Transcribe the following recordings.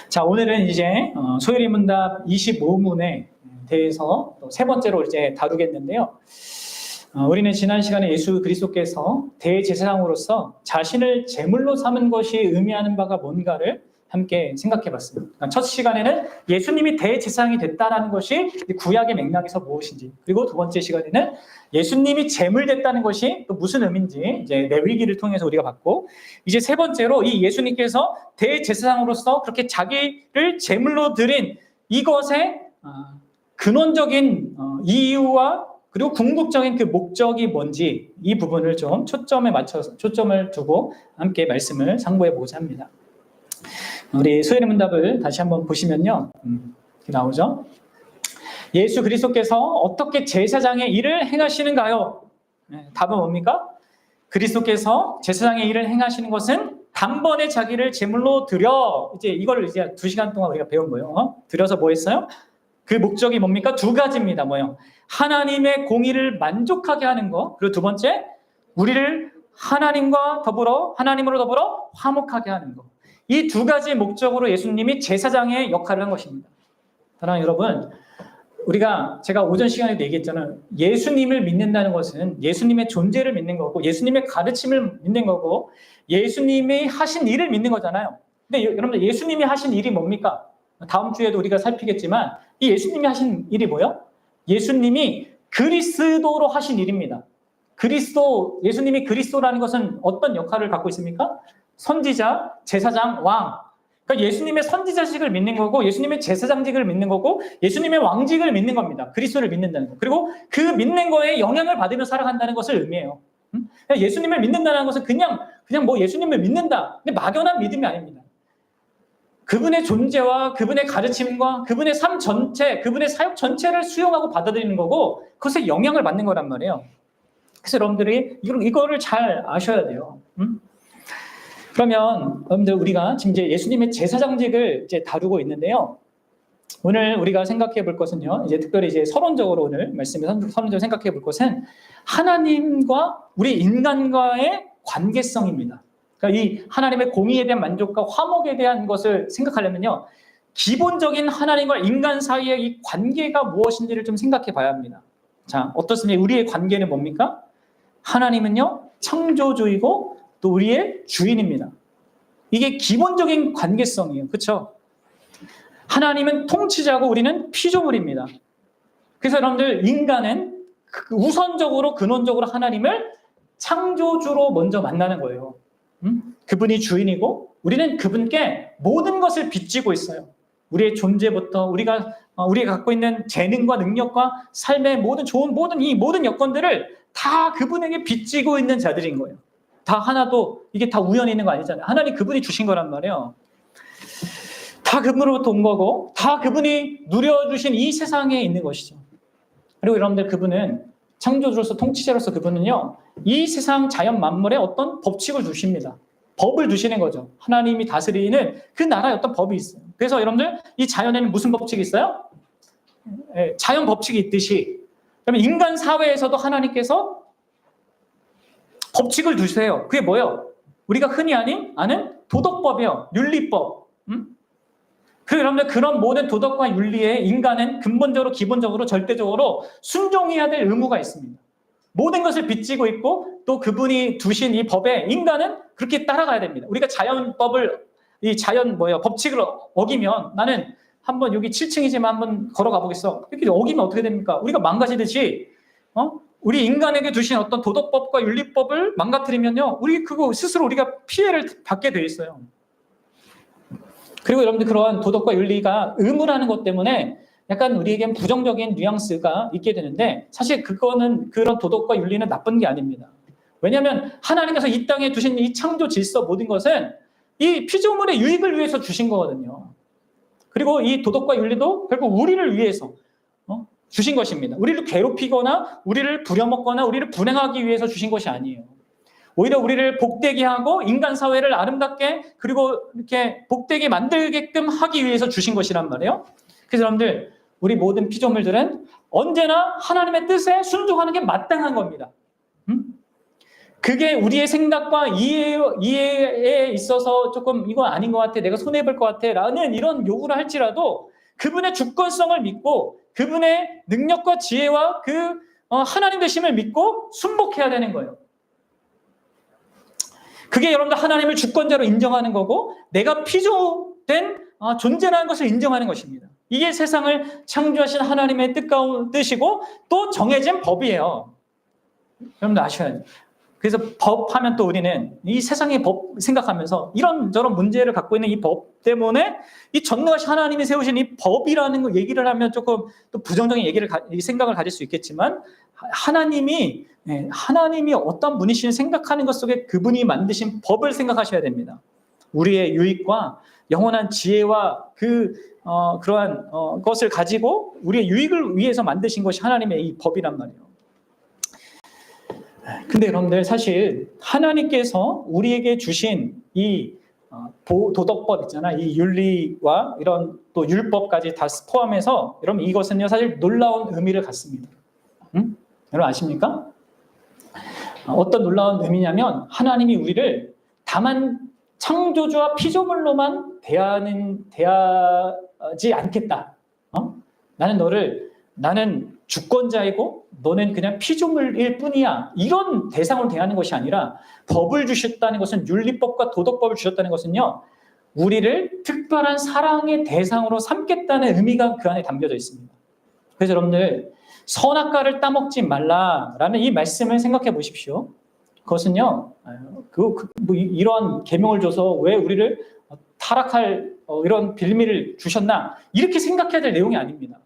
자, 오늘은 이제 소요리 문답 25문에 대해서 또 세 번째로 이제 다루겠는데요. 우리는 지난 시간에 예수 그리스도께서 대제사장으로서 자신을 제물로 삼은 것이 의미하는 바가 뭔가를 함께 생각해 봤습니다. 그러니까 첫 시간에는 예수님이 대제사장이 됐다는 것이 구약의 맥락에서 무엇인지, 그리고 두 번째 시간에는 예수님이 제물됐다는 것이 또 무슨 의미인지 이제 레위기를 통해서 우리가 봤고, 이제 세 번째로 이 예수님께서 대제사장으로서 그렇게 자기를 제물로 드린 이것의 근원적인 이유와 그리고 궁극적인 그 목적이 뭔지, 이 부분을 좀 초점을 두고 함께 말씀을 상고해 보고자 합니다. 우리 소요리 문답을 다시 한번 보시면요, 이렇게 나오죠. 예수 그리스도께서 어떻게 제사장의 일을 행하시는가요? 답은 뭡니까? 그리스도께서 제사장의 일을 행하시는 것은 단번에 자기를 제물로 드려, 이거를 이제 2시간 동안 우리가 배운 거예요. 드려서 뭐 했어요? 그 목적이 뭡니까? 두 가지입니다. 뭐요? 하나님의 공의를 만족하게 하는 거, 그리고 두 번째, 우리를 하나님으로 더불어 화목하게 하는 거. 이 두 가지 목적으로 예수님이 제사장의 역할을 한 것입니다. 사랑하는 여러분, 제가 오전 시간에도 얘기했잖아요. 예수님을 믿는다는 것은 예수님의 존재를 믿는 거고, 예수님의 가르침을 믿는 거고, 예수님이 하신 일을 믿는 거잖아요. 근데 여러분들, 예수님이 하신 일이 뭡니까? 다음 주에도 우리가 살피겠지만, 이 예수님이 하신 일이 뭐예요? 예수님이 그리스도로 하신 일입니다. 예수님이 그리스도라는 것은 어떤 역할을 갖고 있습니까? 선지자, 제사장, 왕. 그러니까 예수님의 선지자직을 믿는 거고, 예수님의 제사장직을 믿는 거고, 예수님의 왕직을 믿는 겁니다. 그리스도를 믿는다는 거. 그리고 그 믿는 거에 영향을 받으며 살아간다는 것을 의미해요. 예수님을 믿는다는 것은 그냥 뭐 예수님을 믿는다, 근데 막연한 믿음이 아닙니다. 그분의 존재와 그분의 가르침과 그분의 삶 전체, 그분의 사역 전체를 수용하고 받아들이는 거고, 그것에 영향을 받는 거란 말이에요. 그래서 여러분들이 이거를 잘 아셔야 돼요. 그러면 여러분들, 우리가 지금 이제 예수님의 제사장직을 이제 다루고 있는데요. 오늘 우리가 생각해 볼 것은요, 이제 특별히 이제 서론적으로 오늘 서론적으로 생각해 볼 것은 하나님과 우리 인간과의 관계성입니다. 그러니까 이 하나님의 공의에 대한 만족과 화목에 대한 것을 생각하려면요, 기본적인 하나님과 인간 사이의 이 관계가 무엇인지를 좀 생각해 봐야 합니다. 자, 어떻습니까? 우리의 관계는 뭡니까? 하나님은요, 창조주이고 또 우리의 주인입니다. 이게 기본적인 관계성이에요. 그렇죠? 하나님은 통치자고 우리는 피조물입니다. 그래서 여러분들, 인간은 우선적으로 근원적으로 하나님을 창조주로 먼저 만나는 거예요. 그분이 주인이고 우리는 그분께 모든 것을 빚지고 있어요. 우리의 존재부터 우리가 갖고 있는 재능과 능력과 삶의 모든 여건들을 다 그분에게 빚지고 있는 자들인 거예요. 다 하나도 이게 다 우연히 있는 거 아니잖아요. 하나님 그분이 주신 거란 말이에요. 다 그분으로부터 온 거고, 다 그분이 누려주신 이 세상에 있는 것이죠. 그리고 여러분들, 그분은 창조주로서 통치자로서 그분은요, 이 세상 자연 만물에 어떤 법칙을 두십니다. 법을 두시는 거죠. 하나님이 다스리는 그 나라에 어떤 법이 있어요. 그래서 여러분들, 이 자연에는 무슨 법칙이 있어요? 자연 법칙이 있듯이, 그러면 인간 사회에서도 하나님께서 법칙을 두세요. 그게 뭐예요? 우리가 흔히 아는 도덕법이요. 윤리법. 그리고 여러분들, 그런 모든 도덕과 윤리에 인간은 근본적으로, 기본적으로, 절대적으로 순종해야 될 의무가 있습니다. 모든 것을 빚지고 있고, 또 그분이 두신 이 법에 인간은 그렇게 따라가야 됩니다. 우리가 법칙을 어기면, 나는 한번 여기 7층이지만 한번 걸어가 보겠어. 이렇게 어기면 어떻게 됩니까? 우리가 망가지듯이, 우리 인간에게 두신 어떤 도덕법과 윤리법을 망가뜨리면요, 그거 스스로 우리가 피해를 받게 돼 있어요. 그리고 여러분들, 그러한 도덕과 윤리가 의무라는 것 때문에 약간 우리에겐 부정적인 뉘앙스가 있게 되는데, 사실 그런 도덕과 윤리는 나쁜 게 아닙니다. 왜냐하면 하나님께서 이 땅에 두신 이 창조 질서, 모든 것은 이 피조물의 유익을 위해서 주신 거거든요. 그리고 이 도덕과 윤리도 결국 우리를 위해서 주신 것입니다. 우리를 괴롭히거나 우리를 부려먹거나 우리를 불행하기 위해서 주신 것이 아니에요. 오히려 우리를 복되게 하고 인간 사회를 아름답게, 그리고 이렇게 복되게 만들게끔 하기 위해서 주신 것이란 말이에요. 그래서 여러분들, 우리 모든 피조물들은 언제나 하나님의 뜻에 순종하는 게 마땅한 겁니다. 그게 우리의 생각과 이해에 있어서 조금 이건 아닌 것 같아, 내가 손해볼 것 같아 라는 이런 요구를 할지라도 그분의 주권성을 믿고 그분의 능력과 지혜와 그 하나님 되심을 믿고 순복해야 되는 거예요. 그게 여러분들 하나님을 주권자로 인정하는 거고 내가 피조된 존재라는 것을 인정하는 것입니다. 이게 세상을 창조하신 하나님의 뜻이고 또 정해진 법이에요. 여러분들 아셔야 돼요. 그래서 법하면 또 우리는 이 세상의 법 생각하면서 이런저런 문제를 갖고 있는 이 법 때문에 이 전능하신 하나님이 세우신 이 법이라는 거 얘기를 하면 조금 또 부정적인 생각을 가질 수 있겠지만 하나님이 어떤 분이신지 생각하는 것 속에 그분이 만드신 법을 생각하셔야 됩니다. 우리의 유익과 영원한 지혜와 그러한 것을 가지고 우리의 유익을 위해서 만드신 것이 하나님의 이 법이란 말이에요. 근데 여러분들 사실 하나님께서 우리에게 주신 이 도덕법 있잖아, 이 윤리와 이런 또 율법까지 다 포함해서 여러분 이것은요 사실 놀라운 의미를 갖습니다. 여러분 아십니까? 어떤 놀라운 의미냐면 하나님이 우리를 다만 창조주와 피조물로만 대하지 않겠다. 나는 주권자이고 너는 그냥 피조물일 뿐이야. 이런 대상으로 대하는 것이 아니라 법을 주셨다는 것은 윤리법과 도덕법을 주셨다는 것은요. 우리를 특별한 사랑의 대상으로 삼겠다는 의미가 그 안에 담겨져 있습니다. 그래서 여러분들 선악과를 따먹지 말라라는 이 말씀을 생각해 보십시오. 그것은요. 이러한 계명을 줘서 왜 우리를 타락할 이런 빌미를 주셨나 이렇게 생각해야 될 내용이 아닙니다.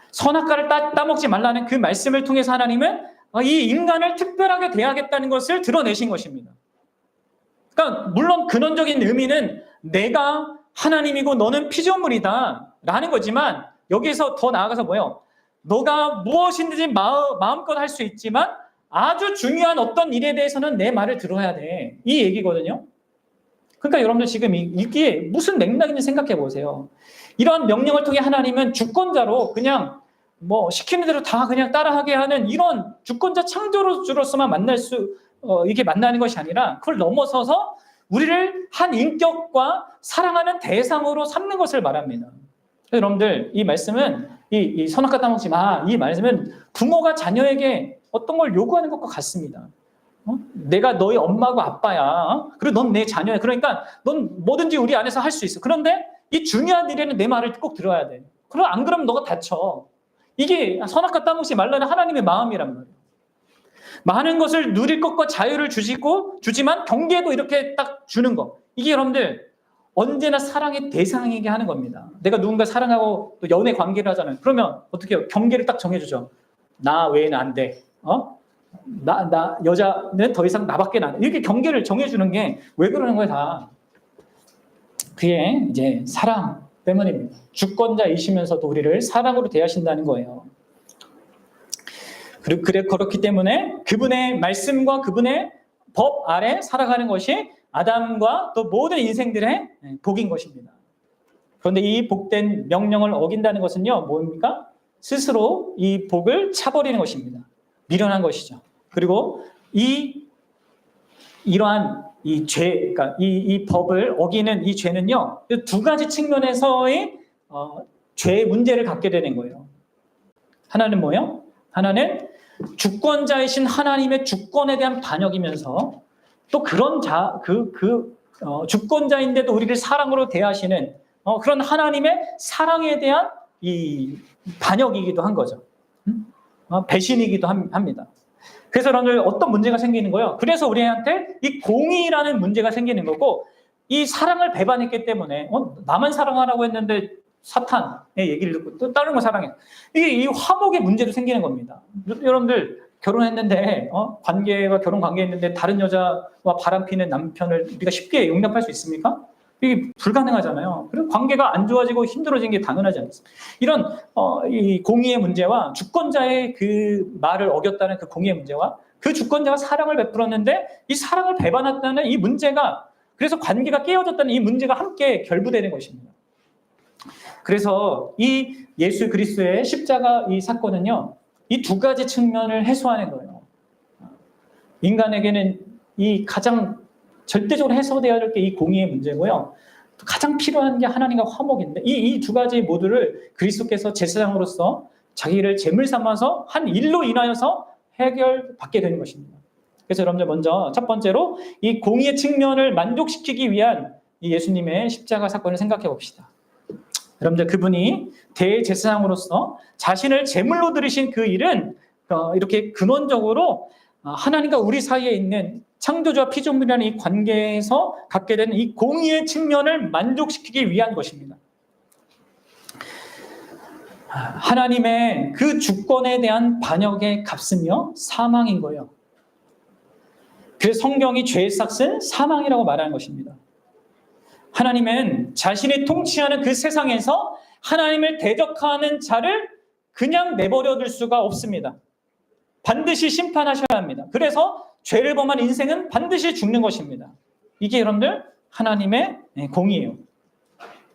선악과를 따먹지 말라는 그 말씀을 통해서 하나님은 이 인간을 특별하게 대하겠다는 것을 드러내신 것입니다. 그러니까 물론 근원적인 의미는 내가 하나님이고 너는 피조물이다 라는 거지만 여기에서 더 나아가서 뭐예요? 너가 무엇이든지 마음껏 할 수 있지만 아주 중요한 어떤 일에 대해서는 내 말을 들어야 돼. 이 얘기거든요. 그러니까 여러분들 지금 이게 무슨 맥락인지 생각해 보세요. 이러한 명령을 통해 하나님은 주권자로 그냥 시키는 대로 다 그냥 따라하게 하는 이런 주권자 창조주로서만 이게 만나는 것이 아니라 그걸 넘어서서 우리를 한 인격과 사랑하는 대상으로 삼는 것을 말합니다. 여러분들 이 말씀은 이 선악과 따먹지 마. 이 말씀은 부모가 자녀에게 어떤 걸 요구하는 것과 같습니다. 내가 너희 엄마고 아빠야. 그리고 넌 내 자녀야. 그러니까 넌 뭐든지 우리 안에서 할 수 있어. 그런데 이 중요한 일에는 내 말을 꼭 들어야 돼. 안 그러면 너가 다쳐. 이게 선악과 따먹지 말라는 하나님의 마음이란 말이에요. 많은 것을 누릴 것과 자유를 주지만 경계도 이렇게 딱 주는 거. 이게 여러분들 언제나 사랑의 대상이게 하는 겁니다. 내가 누군가 사랑하고 또 연애 관계를 하잖아요. 그러면 어떻게 해요? 경계를 딱 정해주죠. 나 외에는 안 돼. 여자는 더 이상 나밖에 안 돼. 이렇게 경계를 정해주는 게 왜 그러는 거예요, 다. 그게 이제 사랑 때문입니다. 주권자이시면서도 우리를 사랑으로 대하신다는 거예요. 그렇기 때문에 그분의 말씀과 그분의 법 아래 살아가는 것이 아담과 또 모든 인생들의 복인 것입니다. 그런데 이 복된 명령을 어긴다는 것은요, 뭡니까? 스스로 이 복을 차버리는 것입니다. 미련한 것이죠. 그리고 이러한 이 죄, 그러니까 이 법을 어기는 이 죄는요, 두 가지 측면에서의 죄의 문제를 갖게 되는 거예요. 하나는 뭐예요? 하나는 주권자이신 하나님의 주권에 대한 반역이면서 또 그런 주권자인데도 우리를 사랑으로 대하시는 그런 하나님의 사랑에 대한 이 반역이기도 한 거죠. 배신이기도 합니다. 그래서 여러분들 어떤 문제가 생기는 거예요? 그래서 우리한테 이 공의라는 문제가 생기는 거고 이 사랑을 배반했기 때문에 나만 사랑하라고 했는데 사탄의 얘기를 듣고 또 다른 거 사랑해. 이 화목의 문제도 생기는 겁니다. 여러분들 결혼했는데 결혼 관계했는데 다른 여자와 바람피는 남편을 우리가 쉽게 용납할 수 있습니까? 이게 불가능하잖아요. 그리고 관계가 안 좋아지고 힘들어지는 게 당연하지 않습니까? 이런 이 공의의 문제와 주권자의 그 말을 어겼다는 그 공의의 문제와 그 주권자가 사랑을 베풀었는데 이 사랑을 배반했다는 이 문제가 그래서 관계가 깨어졌다는 이 문제가 함께 결부되는 것입니다. 그래서 이 예수 그리스도의 십자가 이 사건은요, 이 두 가지 측면을 해소하는 거예요. 인간에게는 이 가장 절대적으로 해소되어야 될 게 이 공의의 문제고요. 또 가장 필요한 게 하나님과 화목인데 이 두 가지 모두를 그리스도께서 제사장으로서 자기를 제물 삼아서 한 일로 인하여서 해결받게 되는 것입니다. 그래서 여러분들 먼저 첫 번째로 이 공의의 측면을 만족시키기 위한 이 예수님의 십자가 사건을 생각해 봅시다. 여러분들 그분이 대제사장으로서 자신을 제물로 드리신 그 일은 이렇게 근원적으로 하나님과 우리 사이에 있는 창조주와 피조물이라는 이 관계에서 갖게 되는 이 공의의 측면을 만족시키기 위한 것입니다. 하나님의 그 주권에 대한 반역의 값은요, 사망인 거예요. 그래서 성경이 죄의 삭은 사망이라고 말하는 것입니다. 하나님은 자신이 통치하는 그 세상에서 하나님을 대적하는 자를 그냥 내버려 둘 수가 없습니다. 반드시 심판하셔야 합니다. 그래서 죄를 범한 인생은 반드시 죽는 것입니다. 이게 여러분들 하나님의 공의예요.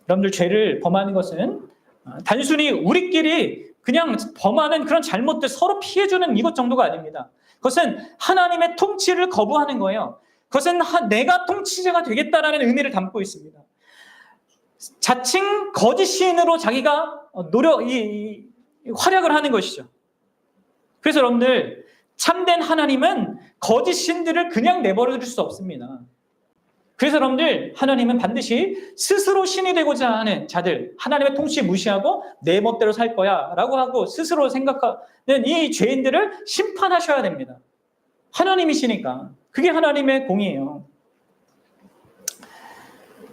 여러분들 죄를 범하는 것은 단순히 우리끼리 그냥 범하는 그런 잘못들 서로 피해주는 이것 정도가 아닙니다. 그것은 하나님의 통치를 거부하는 거예요. 그것은 내가 통치자가 되겠다라는 의미를 담고 있습니다. 자칭 거짓 시인으로 자기가 활약을 하는 것이죠. 그래서 여러분들 참된 하나님은 거짓 신들을 그냥 내버려 둘 수 없습니다. 그래서 여러분들 하나님은 반드시 스스로 신이 되고자 하는 자들, 하나님의 통치 무시하고 내 멋대로 살 거야 라고 하고 스스로 생각하는 이 죄인들을 심판하셔야 됩니다. 하나님이시니까. 그게 하나님의 공의예요.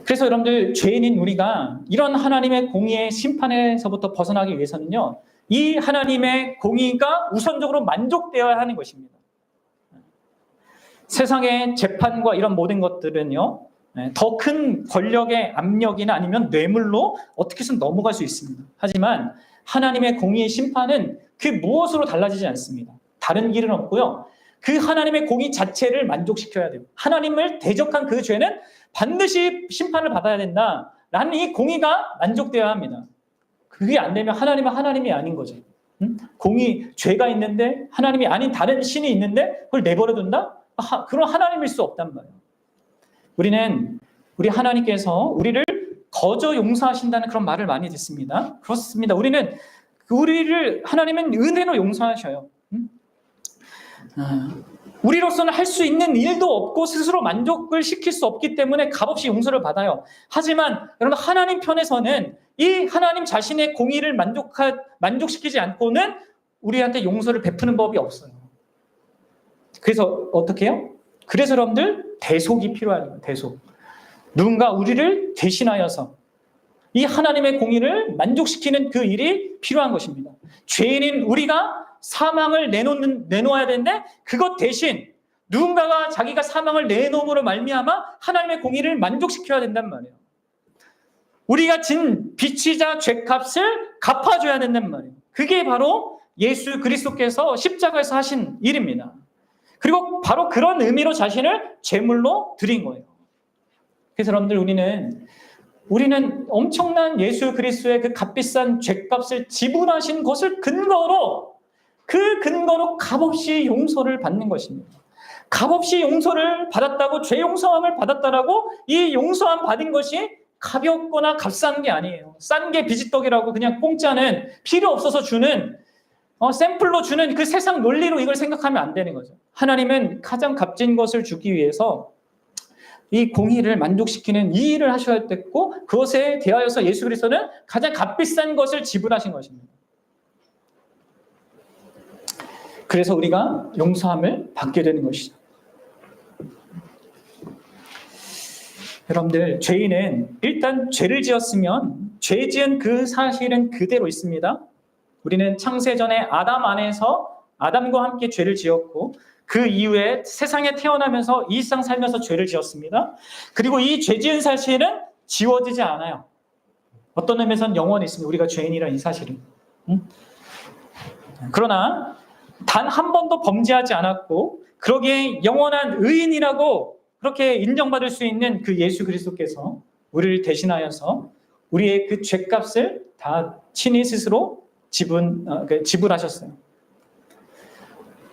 그래서 여러분들 죄인인 우리가 이런 하나님의 공의의 심판에서부터 벗어나기 위해서는요, 이 하나님의 공의가 우선적으로 만족되어야 하는 것입니다. 세상의 재판과 이런 모든 것들은요, 더 큰 권력의 압력이나 아니면 뇌물로 어떻게 해서 넘어갈 수 있습니다. 하지만 하나님의 공의의 심판은 그 무엇으로 달라지지 않습니다. 다른 길은 없고요. 그 하나님의 공의 자체를 만족시켜야 돼요. 하나님을 대적한 그 죄는 반드시 심판을 받아야 된다라는 이 공의가 만족되어야 합니다. 그게 안 되면 하나님은 하나님이 아닌 거죠. 죄가 있는데 하나님이 아닌 다른 신이 있는데 그걸 내버려 둔다? 그런 하나님일 수 없단 말이에요. 우리 하나님께서 우리를 거저 용서하신다는 그런 말을 많이 듣습니다. 그렇습니다. 하나님은 은혜로 용서하셔요. 우리로서는 할 수 있는 일도 없고 스스로 만족을 시킬 수 없기 때문에 값없이 용서를 받아요. 하지만 여러분 하나님 편에서는 이 하나님 자신의 공의를 만족시키지 않고는 우리한테 용서를 베푸는 법이 없어요. 그래서 어떻게 해요? 그래서 여러분들 대속이 필요한 거예요. 대속. 누군가 우리를 대신하여서 이 하나님의 공의를 만족시키는 그 일이 필요한 것입니다. 죄인인 우리가 사망을 내놓아야 되는데 그것 대신 누군가가 자기가 사망을 내놓음으로 말미암아 하나님의 공의를 만족시켜야 된단 말이에요. 우리가 진 빚이자 죄값을 갚아줘야 된단 말이에요. 그게 바로 예수 그리스도께서 십자가에서 하신 일입니다. 그리고 바로 그런 의미로 자신을 제물로 드린 거예요. 그래서 여러분들 우리는 엄청난 예수 그리스도의 그 값비싼 죄값을 지불하신 것을 근거로 값없이 용서를 받는 것입니다. 값없이 용서를 받았다고 죄 용서함을 받았다라고 이 용서함 받은 것이 가볍거나 값싼 게 아니에요. 싼 게 비지떡이라고 그냥 공짜는 필요 없어서 주는 샘플로 주는 그 세상 논리로 이걸 생각하면 안 되는 거죠. 하나님은 가장 값진 것을 주기 위해서 이 공의를 만족시키는 이 일을 하셔야 됐고 그것에 대하여서 예수 그리스도는 가장 값비싼 것을 지불하신 것입니다. 그래서 우리가 용서함을 받게 되는 것이죠. 여러분들 죄인은 일단 죄를 지었으면 죄 지은 그 사실은 그대로 있습니다. 우리는 창세전에 아담 안에서 아담과 함께 죄를 지었고 그 이후에 세상에 태어나면서 이 세상 살면서 죄를 지었습니다. 그리고 이 죄 지은 사실은 지워지지 않아요. 어떤 의미에서는 영원히 있습니다. 우리가 죄인이라는 이 사실은. 그러나 단 한 번도 범죄하지 않았고 그러기에 영원한 의인이라고 그렇게 인정받을 수 있는 그 예수 그리스도께서 우리를 대신하여서 우리의 그 죄값을 다 친히 스스로 지불하셨어요.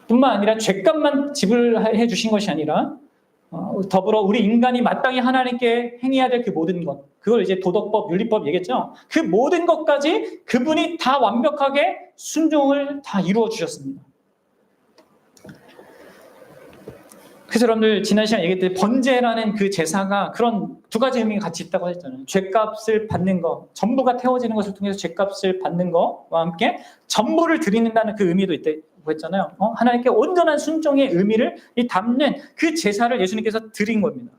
뿐만 아니라 죄값만 지불해 주신 것이 아니라 더불어 우리 인간이 마땅히 하나님께 행해야 될 그 모든 것, 그걸 이제 도덕법, 윤리법 얘기했죠. 그 모든 것까지 그분이 다 완벽하게 순종을 다 이루어 주셨습니다. 그래서 여러분들 지난 시간에 얘기했듯이 번제라는 그 제사가 그런 두 가지 의미가 같이 있다고 했잖아요. 죄값을 받는 거, 전부가 태워지는 것을 통해서 죄값을 받는 것과 함께 전부를 드리는다는 그 의미도 있다고 했잖아요. 하나님께 온전한 순종의 의미를 담는 그 제사를 예수님께서 드린 겁니다.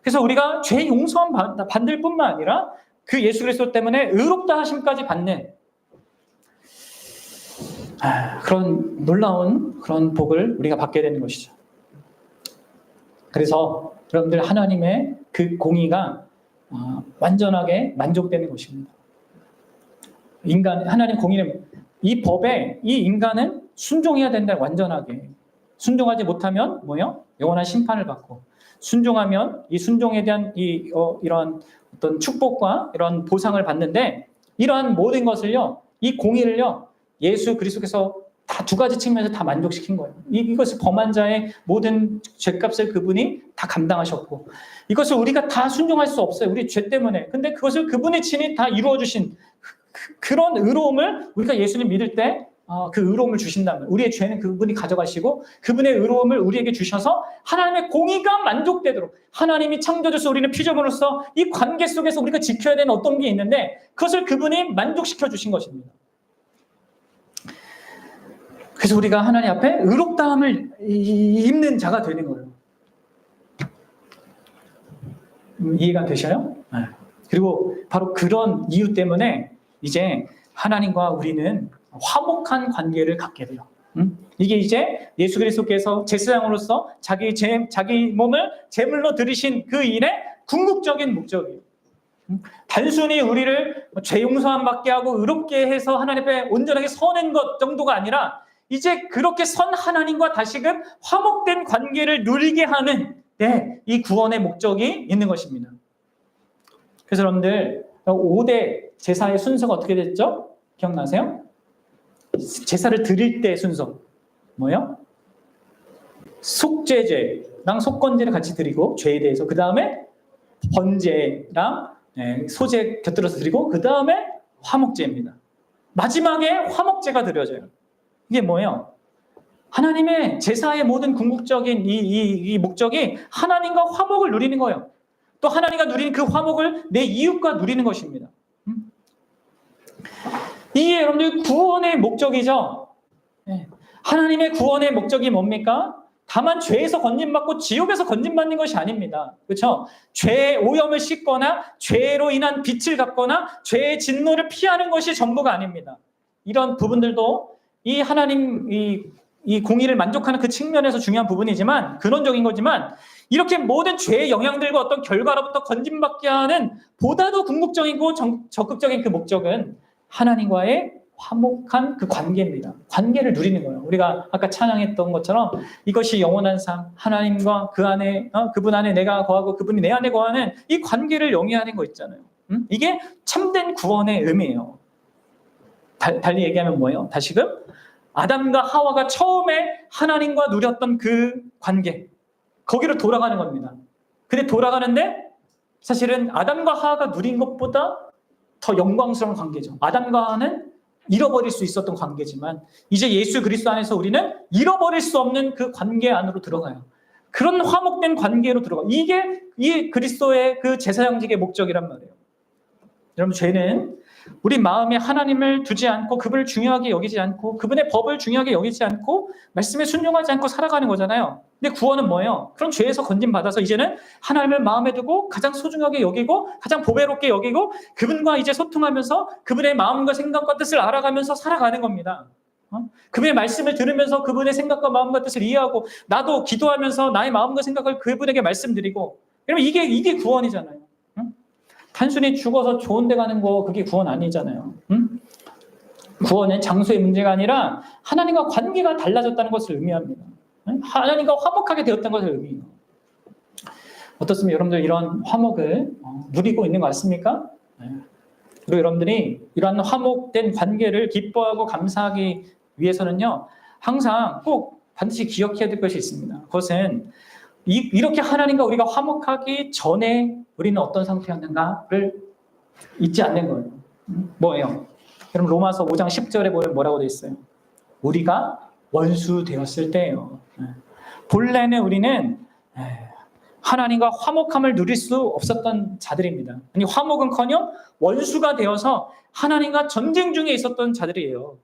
그래서 우리가 죄 용서함 받을 뿐만 아니라 그 예수 그리스도 때문에 의롭다 하심까지 받는 그런 놀라운 그런 복을 우리가 받게 되는 것이죠. 그래서 여러분들 하나님의 그 공의가 완전하게 만족되는 것입니다. 하나님 공의는 이 법에 이 인간은 순종해야 된다. 완전하게 순종하지 못하면 뭐요? 영원한 심판을 받고, 순종하면 이 순종에 대한 이런 어떤 축복과 이런 보상을 받는데, 이러한 모든 것을요, 이 공의를요, 예수 그리스도께서 다 두 가지 측면에서 다 만족시킨 거예요. 이것을 범한 자의 모든 죄값을 그분이 다 감당하셨고, 이것을 우리가 다 순종할 수 없어요. 우리 죄 때문에. 근데 그것을 그분의 친히 다 이루어 주신 그런 의로움을 우리가 예수님 믿을 때 그 의로움을 주신다면, 우리의 죄는 그분이 가져가시고 그분의 의로움을 우리에게 주셔서 하나님의 공의가 만족되도록, 하나님이 창조주서 우리는 피조물로서 이 관계 속에서 우리가 지켜야 되는 어떤 게 있는데 그것을 그분이 만족시켜 주신 것입니다. 그래서 우리가 하나님 앞에 의롭다함을 입는 자가 되는 거예요. 이해가 되셔요? 네. 그리고 바로 그런 이유 때문에 이제 하나님과 우리는 화목한 관계를 갖게 돼요. 이게 이제 예수 그리스도께서 제사장으로서 자기 몸을 제물로 드리신 그 일의 궁극적인 목적이에요. 단순히 우리를 죄 용서함 받게 하고 의롭게 해서 하나님 앞에 온전하게 서는 것 정도가 아니라, 이제 그렇게 선 하나님과 다시금 화목된 관계를 누리게 하는 이 구원의 목적이 있는 것입니다. 그래서 여러분들 5대 제사의 순서가 어떻게 됐죠? 기억나세요? 제사를 드릴 때 순서 뭐예요? 속죄제랑 속건제를 같이 드리고, 죄에 대해서 그 다음에 번제랑 소제 곁들여서 드리고, 그 다음에 화목제입니다. 마지막에 화목제가 드려져요. 이게 뭐예요? 하나님의 제사의 모든 궁극적인 이 목적이 하나님과 화목을 누리는 거예요. 또 하나님과 누리는 그 화목을 내 이웃과 누리는 것입니다. 이게 여러분들 구원의 목적이죠. 하나님의 구원의 목적이 뭡니까? 다만 죄에서 건진받고 지옥에서 건진받는 것이 아닙니다. 그렇죠? 죄의 오염을 씻거나 죄로 인한 빛을 갚거나 죄의 진노를 피하는 것이 전부가 아닙니다. 이런 부분들도 이 하나님 이 공의를 만족하는 그 측면에서 중요한 부분이지만, 근원적인 거지만, 이렇게 모든 죄의 영향들과 어떤 결과로부터 건진받게 하는 보다도 궁극적이고 적극적인 그 목적은 하나님과의 화목한 그 관계입니다. 관계를 누리는 거예요. 우리가 아까 찬양했던 것처럼 이것이 영원한 삶, 하나님과 그 안에 그분 안에 내가 거하고 그분이 내 안에 거하는 이 관계를 영위하는 거 있잖아요. 이게 참된 구원의 의미예요. 달리 얘기하면 뭐예요? 다시금 아담과 하와가 처음에 하나님과 누렸던 그 관계, 거기로 돌아가는 겁니다. 근데 돌아가는데 사실은 아담과 하와가 누린 것보다 더 영광스러운 관계죠. 아담과 하와는 잃어버릴 수 있었던 관계지만, 이제 예수 그리스도 안에서 우리는 잃어버릴 수 없는 그 관계 안으로 들어가요. 그런 화목된 관계로 들어가. 이게 이 그리스도의 그 제사장직의 목적이란 말이에요. 여러분, 죄는 우리 마음에 하나님을 두지 않고 그분을 중요하게 여기지 않고 그분의 법을 중요하게 여기지 않고 말씀에 순종하지 않고 살아가는 거잖아요. 근데 구원은 뭐예요? 그런 죄에서 건진받아서 이제는 하나님을 마음에 두고 가장 소중하게 여기고 가장 보배롭게 여기고 그분과 이제 소통하면서 그분의 마음과 생각과 뜻을 알아가면서 살아가는 겁니다. 그분의 말씀을 들으면서 그분의 생각과 마음과 뜻을 이해하고, 나도 기도하면서 나의 마음과 생각을 그분에게 말씀드리고, 그러면 이게 구원이잖아요. 단순히 죽어서 좋은 데 가는 거, 그게 구원 아니잖아요. 구원은 장소의 문제가 아니라 하나님과 관계가 달라졌다는 것을 의미합니다. 하나님과 화목하게 되었다는 것을 의미해요. 어떻습니까? 여러분들 이런 화목을 누리고 있는 것 같습니까? 그리고 여러분들이 이러한 화목된 관계를 기뻐하고 감사하기 위해서는요, 항상 꼭 반드시 기억해야 될 것이 있습니다. 그것은 이렇게 하나님과 우리가 화목하기 전에 우리는 어떤 상태였는가를 잊지 않는 거예요. 뭐예요? 여러분 로마서 5장 10절에 보면 뭐라고 되어 있어요? 우리가 원수 되었을 때예요. 본래는 우리는 하나님과 화목함을 누릴 수 없었던 자들입니다. 아니 화목은커녕 원수가 되어서 하나님과 전쟁 중에 있었던 자들이에요.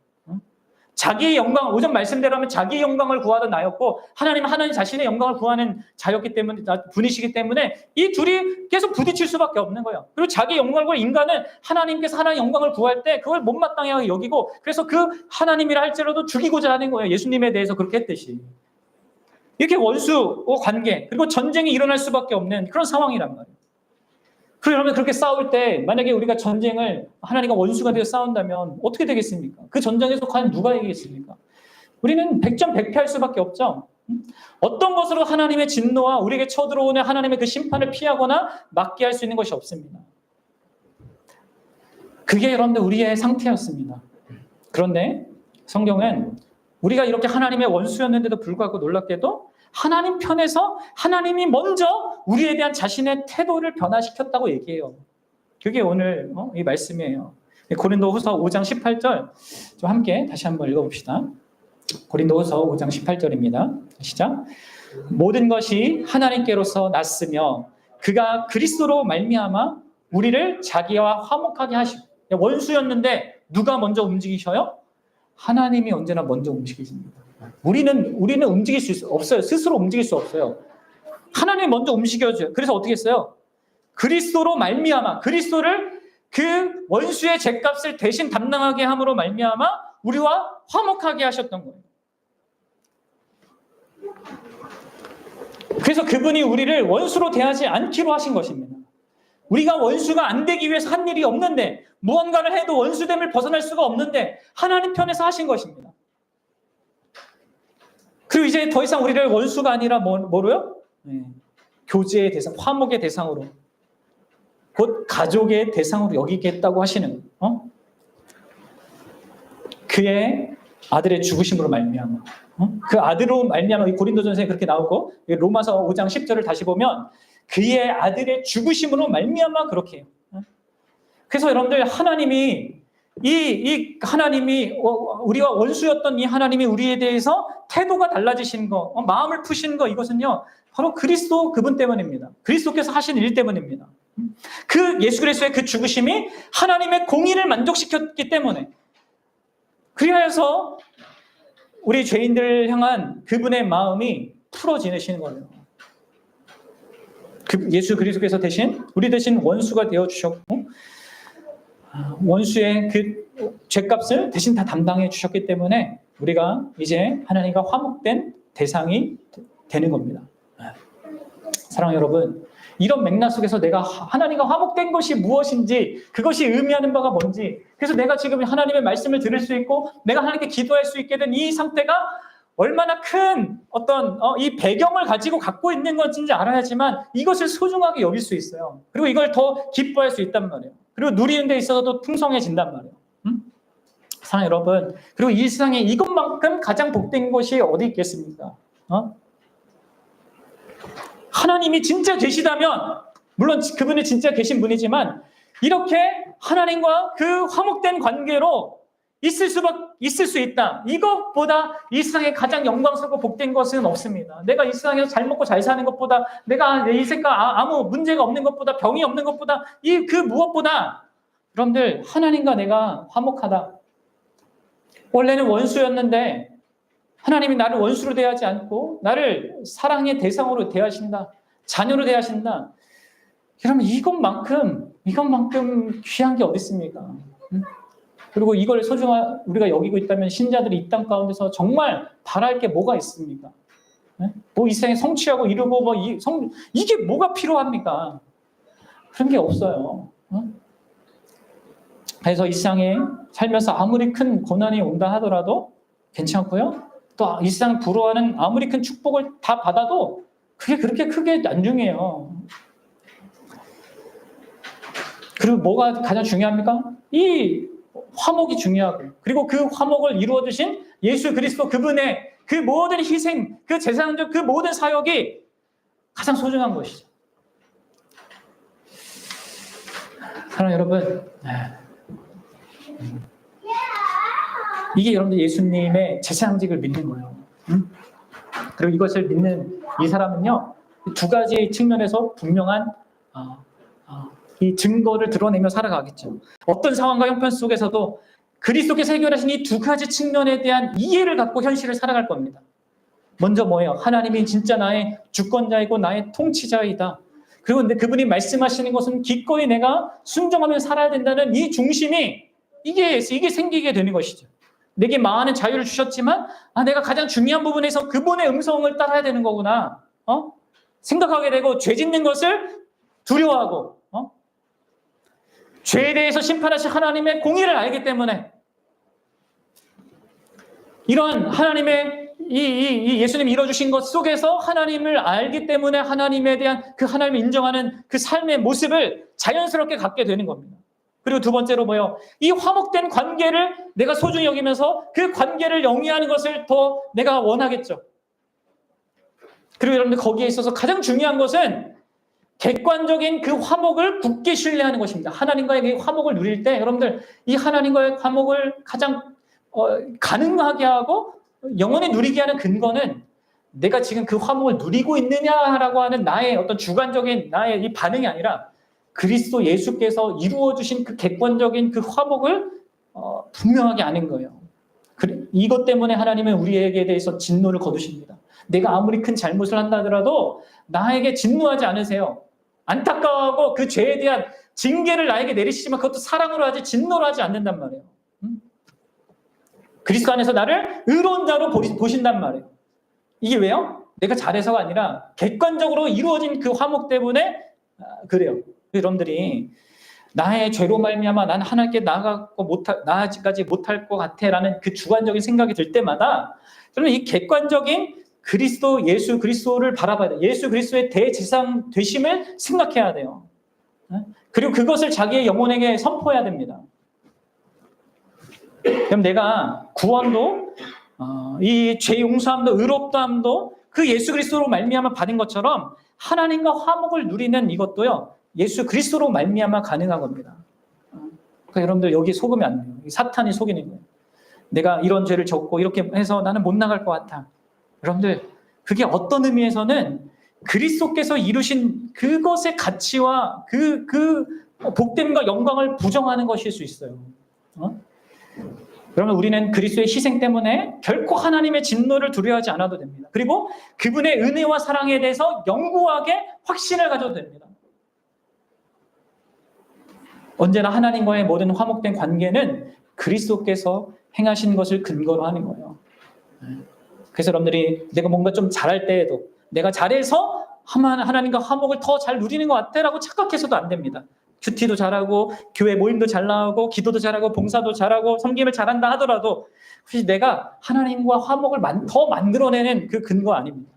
자기의 영광, 오전 말씀대로 하면 자기의 영광을 구하던 나였고 하나님 자신의 영광을 구하는 자였기 때문에 분이시기 때문에 이 둘이 계속 부딪힐 수밖에 없는 거예요. 그리고 자기 영광을 구할 인간은 하나님께서 하나님의 영광을 구할 때 그걸 못마땅하게 여기고 그래서 그 하나님이라 할지라도 죽이고자 하는 거예요. 예수님에 대해서 그렇게 했듯이. 이렇게 원수 관계 그리고 전쟁이 일어날 수밖에 없는 그런 상황이란 말이에요. 그러면 그렇게 싸울 때 만약에 우리가 전쟁을 하나님과 원수가 되어 싸운다면 어떻게 되겠습니까? 그 전쟁에서 과연 누가 이기겠습니까? 우리는 100점100패할 수밖에 없죠. 어떤 것으로 하나님의 진노와 우리에게 쳐들어오는 하나님의 그 심판을 피하거나 막게 할 수 있는 것이 없습니다. 그게 여러분들 우리의 상태였습니다. 그런데 성경은 우리가 이렇게 하나님의 원수였는데도 불구하고 놀랍게도 하나님 편에서 하나님이 먼저 우리에 대한 자신의 태도를 변화시켰다고 얘기해요. 그게 오늘 이 말씀이에요. 고린도후서 5장 18절 좀 함께 다시 한번 읽어봅시다. 고린도후서 5장 18절입니다. 시작. 모든 것이 하나님께로서 났으며 그가 그리스도로 말미암아 우리를 자기와 화목하게 하시고 원수였는데 누가 먼저 움직이셔요? 하나님이 언제나 먼저 움직이십니다. 우리는 움직일 수 없어요. 스스로 움직일 수 없어요. 하나님이 먼저 움직여줘요. 그래서 어떻게 했어요? 그리스도로 말미암아 그리스도를 그 원수의 죗값을 대신 담당하게 함으로 말미암아 우리와 화목하게 하셨던 거예요. 그래서 그분이 우리를 원수로 대하지 않기로 하신 것입니다. 우리가 원수가 안 되기 위해서 한 일이 없는데 무언가를 해도 원수됨을 벗어날 수가 없는데 하나님 편에서 하신 것입니다. 그리고 이제 더 이상 우리를 원수가 아니라 뭐로요? 교제의 대상, 화목의 대상으로 곧 가족의 대상으로 여기겠다고 하시는 그의 아들의 죽으심으로 말미암아 그 아들로 말미암아 고린도전서에 그렇게 나오고 로마서 5장 10절을 다시 보면 그의 아들의 죽으심으로 말미암아 그렇게 해요. 그래서 여러분들 하나님이 하나님이 우리와 원수였던 이 하나님이 우리에 대해서 태도가 달라지신 거, 마음을 푸신 거 이것은요 바로 그리스도 그분 때문입니다. 그리스도께서 하신 일 때문입니다. 그 예수 그리스도의 그 죽으심이 하나님의 공의를 만족시켰기 때문에 그리하여서 우리 죄인들을 향한 그분의 마음이 풀어지시는 거예요. 예수 그리스도께서 대신 우리 대신 원수가 되어 주셨고 원수의 그 죄값을 대신 다 담당해 주셨기 때문에 우리가 이제 하나님과 화목된 대상이 되는 겁니다. 사랑하는 여러분, 이런 맥락 속에서 내가 하나님과 화목된 것이 무엇인지 그것이 의미하는 바가 뭔지 그래서 내가 지금 하나님의 말씀을 들을 수 있고 내가 하나님께 기도할 수 있게 된 이 상태가 얼마나 큰 어떤 이 배경을 가지고 갖고 있는 것인지 알아야지만 이것을 소중하게 여길 수 있어요. 그리고 이걸 더 기뻐할 수 있단 말이에요. 그리고 누리는 데 있어서도 풍성해진단 말이에요. 사랑하는 여러분, 그리고 이 세상에 이것만큼 가장 복된 것이 어디 있겠습니까? 하나님이 진짜 계시다면 물론 그분이 진짜 계신 분이지만 이렇게 하나님과 그 화목된 관계로 있을 수 있다. 이것보다 이 세상에 가장 영광스럽고 복된 것은 없습니다. 내가 이 세상에서 잘 먹고 잘 사는 것보다 내가 이 세상 아무 문제가 없는 것보다 병이 없는 것보다 그 무엇보다 여러분들 하나님과 내가 화목하다. 원래는 원수였는데 하나님이 나를 원수로 대하지 않고 나를 사랑의 대상으로 대하신다. 자녀로 대하신다. 여러분 이것만큼 귀한 게 어디 있습니까? 그리고 이걸 우리가 여기고 있다면 신자들이 이 땅 가운데서 정말 바랄 게 뭐가 있습니까? 뭐 이 세상에 성취하고 이루고 이게 뭐가 필요합니까? 그런 게 없어요. 그래서 이 세상에 살면서 아무리 큰 고난이 온다 하더라도 괜찮고요. 또 이 세상 부러워하는 아무리 큰 축복을 다 받아도 그게 그렇게 크게 안 중요해요. 그리고 뭐가 가장 중요합니까? 이 화목이 중요하고, 그리고 그 화목을 이루어 주신 예수 그리스도 그분의 그 모든 희생, 그 제사장적 그 모든 사역이 가장 소중한 것이죠. 사랑하는 여러분, 이게 여러분들 예수님의 제사장직을 믿는 거예요. 그리고 이것을 믿는 이 사람은요, 두 가지 측면에서 분명한 이 증거를 드러내며 살아가겠죠. 어떤 상황과 형편 속에서도 그리스도께서 해결하신 이 두 가지 측면에 대한 이해를 갖고 현실을 살아갈 겁니다. 먼저 뭐예요? 하나님이 진짜 나의 주권자이고 나의 통치자이다. 그리고 그분이 말씀하시는 것은 기꺼이 내가 순종하며 살아야 된다는 이 중심이 이게 생기게 되는 것이죠. 내게 많은 자유를 주셨지만 내가 가장 중요한 부분에서 그분의 음성을 따라야 되는 거구나. 생각하게 되고 죄 짓는 것을 두려워하고 죄에 대해서 심판하실 하나님의 공의를 알기 때문에 이런 하나님의 이 예수님이 이뤄주신 것 속에서 하나님을 알기 때문에 하나님에 대한 그 하나님을 인정하는 그 삶의 모습을 자연스럽게 갖게 되는 겁니다. 그리고 두 번째로 뭐예요? 이 화목된 관계를 내가 소중히 여기면서 그 관계를 영위하는 것을 더 내가 원하겠죠. 그리고 여러분들 거기에 있어서 가장 중요한 것은 객관적인 그 화목을 굳게 신뢰하는 것입니다. 하나님과의 그 화목을 누릴 때 여러분들 이 하나님과의 화목을 가장 가능하게 하고 영원히 누리게 하는 근거는 내가 지금 그 화목을 누리고 있느냐라고 하는 나의 어떤 주관적인 나의 이 반응이 아니라 그리스도 예수께서 이루어주신 그 객관적인 그 화목을 분명하게 아는 거예요. 이것 때문에 하나님은 우리에게 대해서 진노를 거두십니다. 내가 아무리 큰 잘못을 한다 하더라도 나에게 진노하지 않으세요. 안타까워하고 그 죄에 대한 징계를 나에게 내리시지만 그것도 사랑으로 하지 진노로 하지 않는단 말이에요. 그리스도 안에서 나를 의로운 자로 보신단 말이에요. 이게 왜요? 내가 잘해서가 아니라 객관적으로 이루어진 그 화목 때문에 그래요. 여러분들이 나의 죄로 말미암아 난 하나님께 나아가지 못할 것 같아라는 그 주관적인 생각이 들 때마다 저는 이 객관적인 그리스도 예수 그리스도를 바라봐야 돼요. 예수 그리스도의 대제사장 되심을 생각해야 돼요. 그리고 그것을 자기의 영혼에게 선포해야 됩니다. 그럼 내가 구원도 이 죄 용서함도 의롭다함도 그 예수 그리스도로 말미암아 받은 것처럼 하나님과 화목을 누리는 이것도요 예수 그리스도로 말미암아 가능한 겁니다. 그러니까 여러분들 여기 속으면 안 돼요. 사탄이 속이는 거예요. 내가 이런 죄를 졌고 이렇게 해서 나는 못 나갈 것 같아. 여러분들 그게 어떤 의미에서는 그리스도께서 이루신 그것의 가치와 그 복됨과 영광을 부정하는 것일 수 있어요. 그러면 우리는 그리스도의 희생 때문에 결코 하나님의 진노를 두려워하지 않아도 됩니다. 그리고 그분의 은혜와 사랑에 대해서 영구하게 확신을 가져도 됩니다. 언제나 하나님과의 모든 화목된 관계는 그리스도께서 행하신 것을 근거로 하는 거예요. 그래서 여러분들이 내가 뭔가 좀 잘할 때에도 내가 잘해서 하나님과 화목을 더 잘 누리는 것 같아라고 착각해서도 안 됩니다. 큐티도 잘하고 교회 모임도 잘 나오고 기도도 잘하고 봉사도 잘하고 섬김을 잘한다 하더라도 혹시 내가 하나님과 화목을 더 만들어내는 그 근거 아닙니다.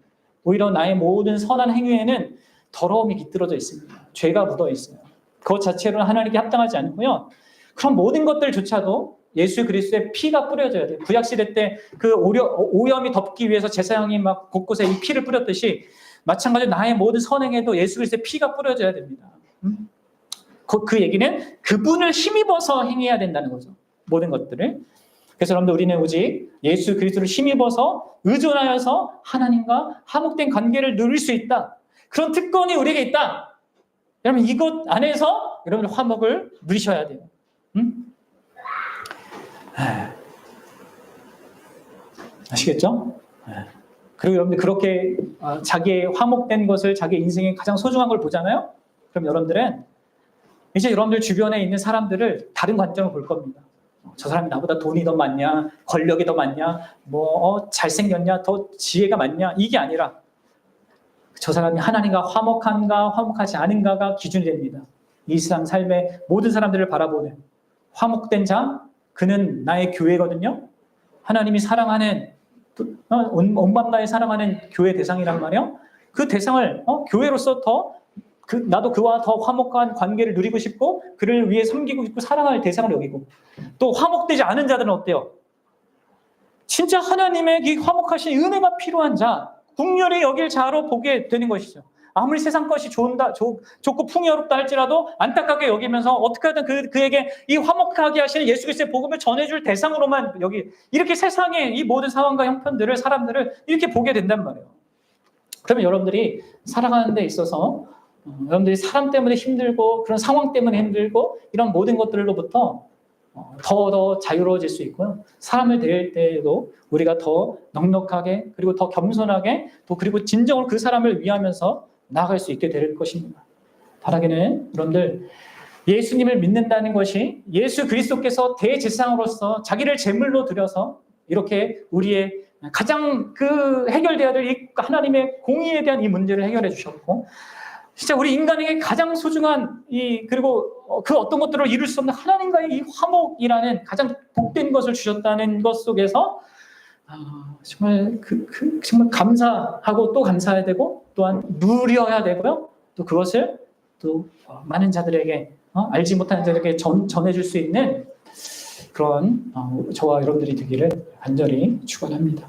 오히려 나의 모든 선한 행위에는 더러움이 깃들어져 있습니다. 죄가 묻어 있어요. 그것 자체로는 하나님께 합당하지 않고요. 그런 모든 것들조차도 예수 그리스도의 피가 뿌려져야 돼요. 구약시대 때 그 오염이 덮기 위해서 제사장이 막 곳곳에 이 피를 뿌렸듯이 마찬가지로 나의 모든 선행에도 예수 그리스도의 피가 뿌려져야 됩니다. 그 얘기는 그분을 힘입어서 행해야 된다는 거죠. 모든 것들을. 그래서 여러분들 우리는 오직 예수 그리스도를 힘입어서 의존하여서 하나님과 화목된 관계를 누릴 수 있다. 그런 특권이 우리에게 있다. 여러분 이것 안에서 여러분들 화목을 누리셔야 돼요. 아시겠죠? 그리고 여러분들 그렇게 자기의 화목된 것을 자기 인생의 가장 소중한 걸 보잖아요? 그럼 여러분들은 이제 여러분들 주변에 있는 사람들을 다른 관점을 볼 겁니다. 저 사람이 나보다 돈이 더 많냐, 권력이 더 많냐, 잘생겼냐, 더 지혜가 많냐, 이게 아니라 저 사람이 하나님과 화목한가, 화목하지 않은가가 기준이 됩니다. 이 세상 삶의 모든 사람들을 바라보는 화목된 자, 그는 나의 교회거든요. 하나님이 사랑하는, 온 만나에 사랑하는 교회 대상이란 말이에요. 그 대상을 교회로서 더 나도 그와 더 화목한 관계를 누리고 싶고 그를 위해 섬기고 싶고 사랑할 대상을 여기고 또 화목되지 않은 자들은 어때요? 진짜 하나님의 이 화목하신 은혜가 필요한 자, 국률이 여길 자로 보게 되는 것이죠. 아무리 세상 것이 좋고 풍요롭다 할지라도 안타깝게 여기면서 어떻게 하든 그에게 이 화목하게 하시는 예수 그리스도의 복음을 전해줄 대상으로만 이렇게 세상의 이 모든 상황과 형편들을 사람들을 이렇게 보게 된단 말이에요. 그러면 여러분들이 살아가는 데 있어서 여러분들이 사람 때문에 힘들고 그런 상황 때문에 힘들고 이런 모든 것들로부터 더 자유로워질 수 있고요. 사람을 대할 때에도 우리가 더 넉넉하게 그리고 더 겸손하게 또 그리고 진정으로 그 사람을 위하면서 나아갈 수 있게 될 것입니다. 바라기는 여러분들 예수님을 믿는다는 것이 예수 그리스도께서 대제사장으로서 자기를 제물로 드려서 이렇게 우리의 가장 해결돼야 될 이 하나님의 공의에 대한 이 문제를 해결해 주셨고 진짜 우리 인간에게 가장 소중한 그리고 그 어떤 것들을 이룰 수 없는 하나님과의 이 화목이라는 가장 복된 것을 주셨다는 것 속에서 정말 정말 감사하고 또 감사해야 되고 또한 누려야 되고요. 또 그것을 또 많은 자들에게 알지 못하는 자들에게 전해줄 수 있는 그런 저와 여러분들이 되기를 간절히 축원합니다.